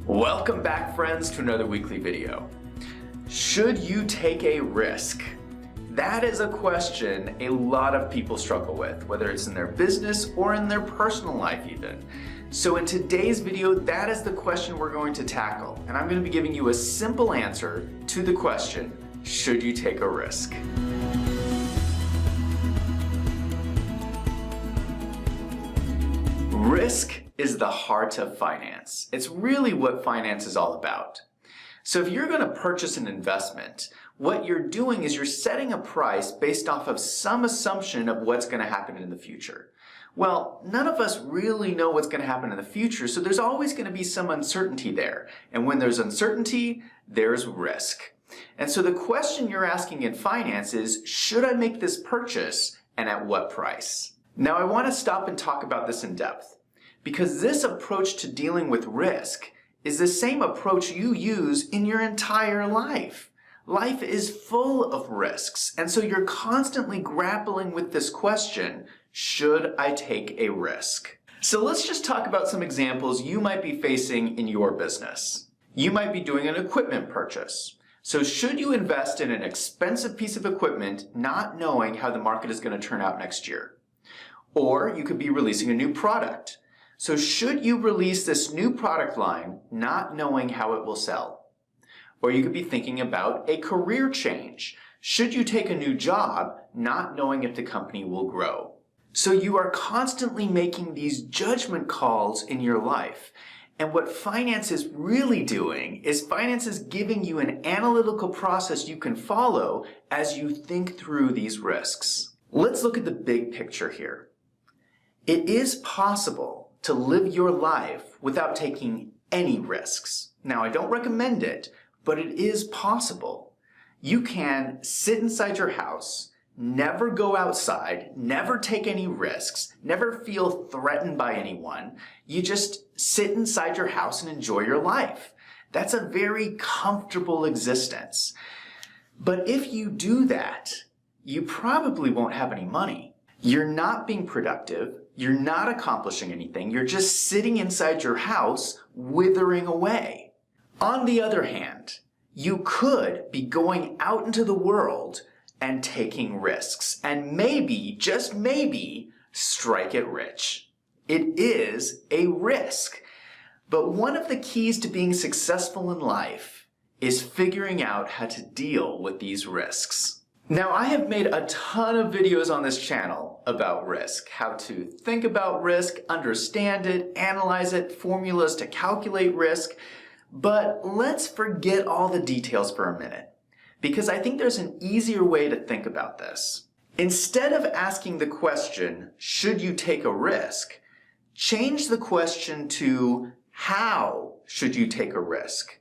Welcome back, friends, to another weekly video. Should you take a risk? That is a question a lot of people struggle with, whether it's in their business or in their personal life even. So in today's video, that is the question we're going to tackle, and I'm going to be giving you a simple answer to the question, should you take a risk? Risk is the heart of finance. It's really what finance is all about. So if you're going to purchase an investment, what you're doing is you're setting a price based off of some assumption of what's going to happen in the future. Well, none of us really know what's going to happen in the future, so there's always going to be some uncertainty there. And when there's uncertainty, there's risk. And so the question you're asking in finance is, should I make this purchase and at what price? Now I want to stop and talk about this in depth, because this approach to dealing with risk is the same approach you use in your entire life. Life is full of risks, and so you're constantly grappling with this question, should I take a risk? So let's just talk about some examples you might be facing in your business. You might be doing an equipment purchase. So should you invest in an expensive piece of equipment not knowing how the market is going to turn out next year? Or you could be releasing a new product. So should you release this new product line not knowing how it will sell? Or you could be thinking about a career change. Should you take a new job not knowing if the company will grow? So you are constantly making these judgment calls in your life. And what finance is really doing is finance is giving you an analytical process you can follow as you think through these risks. Let's look at the big picture here. It is possible to live your life without taking any risks. Now, I don't recommend it, but it is possible. You can sit inside your house, never go outside, never take any risks, never feel threatened by anyone. You just sit inside your house and enjoy your life. That's a very comfortable existence. But if you do that, you probably won't have any money. You're not being productive. You're not accomplishing anything. You're just sitting inside your house, withering away. On the other hand, you could be going out into the world and taking risks, and maybe, just maybe, strike it rich. It is a risk. But one of the keys to being successful in life is figuring out how to deal with these risks. Now, I have made a ton of videos on this channel about risk, how to think about risk, understand it, analyze it, formulas to calculate risk, but let's forget all the details for a minute, because I think there's an easier way to think about this. Instead of asking the question, should you take a risk, change the question to, how should you take a risk?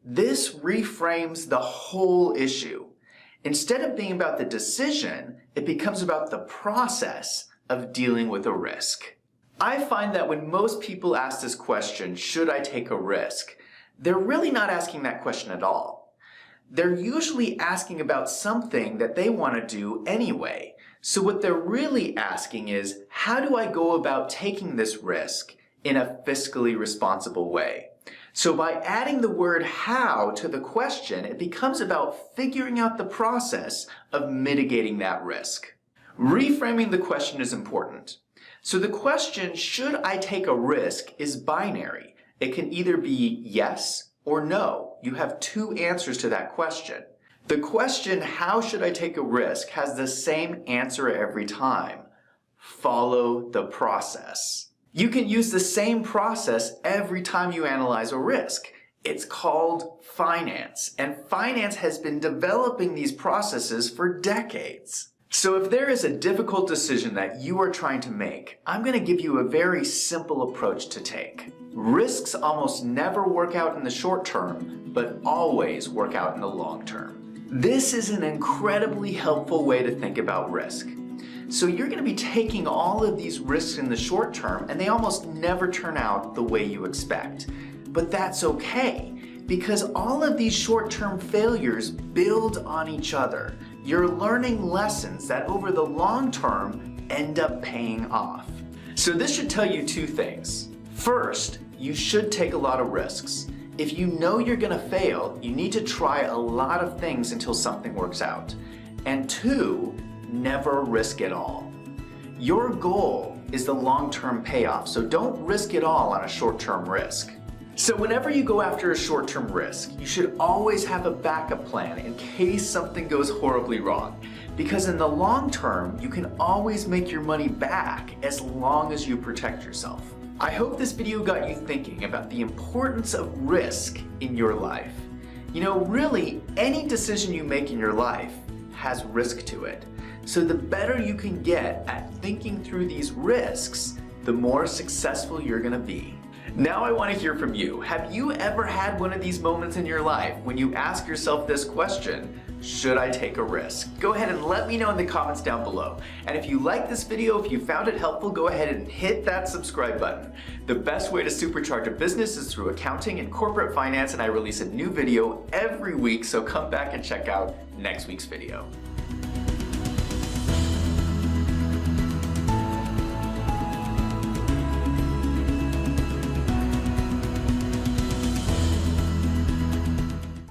This reframes the whole issue. Instead of being about the decision, it becomes about the process of dealing with a risk. I find that when most people ask this question, should I take a risk, they're really not asking that question at all. They're usually asking about something that they want to do anyway. So what they're really asking is, how do I go about taking this risk in a fiscally responsible way? So by adding the word how to the question, it becomes about figuring out the process of mitigating that risk. Reframing the question is important. So the question, should I take a risk, is binary. It can either be yes or no. You have two answers to that question. The question, how should I take a risk, has the same answer every time. Follow the process. You can use the same process every time you analyze a risk. It's called finance, and finance has been developing these processes for decades. So if there is a difficult decision that you are trying to make, I'm going to give you a very simple approach to take. Risks almost never work out in the short term, but always work out in the long term. This is an incredibly helpful way to think about risk. So you're going to be taking all of these risks in the short term, and they almost never turn out the way you expect. But that's okay, because all of these short-term failures build on each other. You're learning lessons that over the long term end up paying off. So this should tell you two things. First, you should take a lot of risks. if you know you're gonna fail, you need to try a lot of things until something works out. And 2, never risk it all. Your goal is the long-term payoff, so don't risk it all on a short-term risk. So whenever you go after a short-term risk, you should always have a backup plan in case something goes horribly wrong. Because in the long term, you can always make your money back as long as you protect yourself. I hope this video got you thinking about the importance of risk in your life. You know, really, any decision you make in your life has risk to it. So the better you can get at thinking through these risks, the more successful you're gonna be. Now I want to hear from you. Have you ever had one of these moments in your life when you ask yourself this question, should I take a risk? Go ahead and let me know in the comments down below. And if you like this video, if you found it helpful, go ahead and hit that subscribe button. The best way to supercharge a business is through accounting and corporate finance, and I release a new video every week, so come back and check out next week's video.